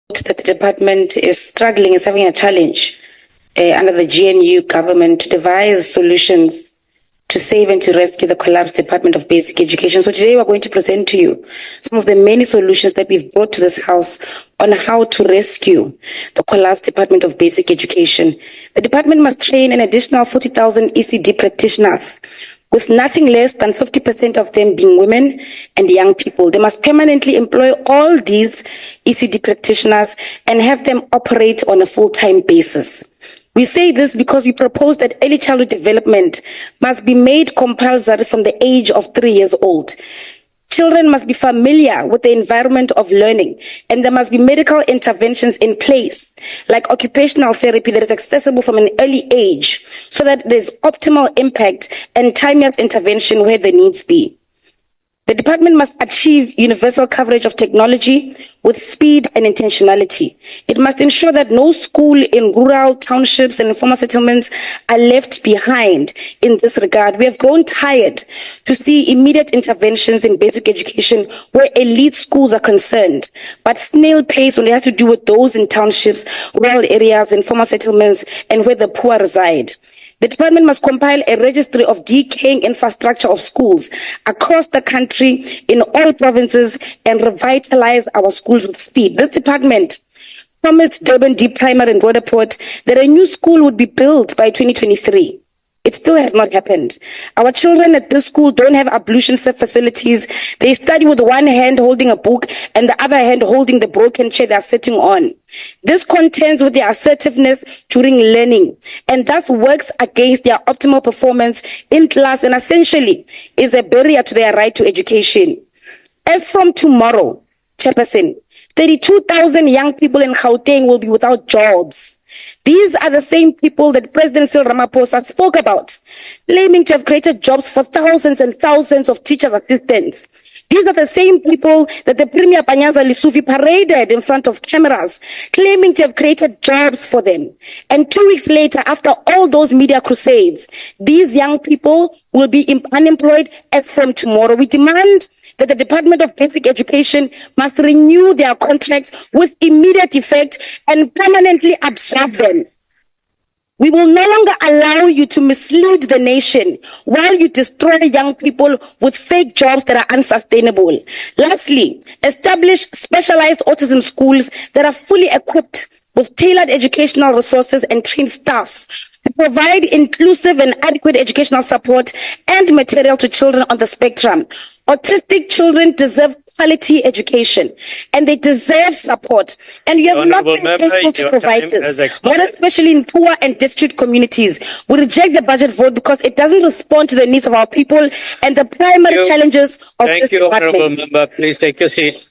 that the department is struggling, is having a challenge under the GNU government to devise solutions to save and to rescue the collapsed Department of Basic Education. So today we're going to present to you some of the many solutions that we've brought to this House on how to rescue the collapsed Department of Basic Education. The department must train an additional 40,000 ECD practitioners, with nothing less than 50% of them being women and young people. They must permanently employ all these ECD practitioners and have them operate on a full-time basis. We say this because we propose that early childhood development must be made compulsory from the age of 3 years old. Children must be familiar with the environment of learning, and there must be medical interventions in place, like occupational therapy that is accessible from an early age, so that there's optimal impact and timeless intervention where the needs be. The department must achieve universal coverage of technology with speed and intentionality. It must ensure that no school in rural townships and informal settlements are left behind in this regard. We have grown tired to see immediate interventions in basic education where elite schools are concerned, but snail pace when it has to do with those in townships, rural areas, informal settlements, and where the poor reside. The department must compile a registry of decaying infrastructure of schools across the country in all provinces and revitalize our schools with speed. This department promised Durban Deep Primary and Roodepoort that a new school would be built by 2023. It still has not happened. Our children at this school don't have ablution facilities. They study with one hand holding a book and the other hand holding the broken chair they're sitting on. This contends with their assertiveness during learning and thus works against their optimal performance in class and essentially is a barrier to their right to education. As from tomorrow, Chairperson, 32,000 young people in Gauteng will be without jobs. These are the same people that President Cyril Ramaphosa spoke about, claiming to have created jobs for thousands and thousands of teachers' assistants. These are the same people that the Premier Panyaza Lesufi paraded in front of cameras, claiming to have created jobs for them. And 2 weeks later, after all those media crusades, these young people will be unemployed as from tomorrow. We demand that the Department of Basic Education must renew their contracts with immediate effect and permanently absorb them. We will no longer allow you to mislead the nation while you destroy young people with fake jobs that are unsustainable. Lastly, establish specialized autism schools that are fully equipped with tailored educational resources and trained staff to provide inclusive and adequate educational support and material to children on the spectrum. Autistic children deserve quality education and they deserve support. And you have not been able to provide this, more especially in poor and district communities. We reject the budget vote because it doesn't respond to the needs of our people and the primary challenges of this department. Thank you, Honorable Member. Please take your seat.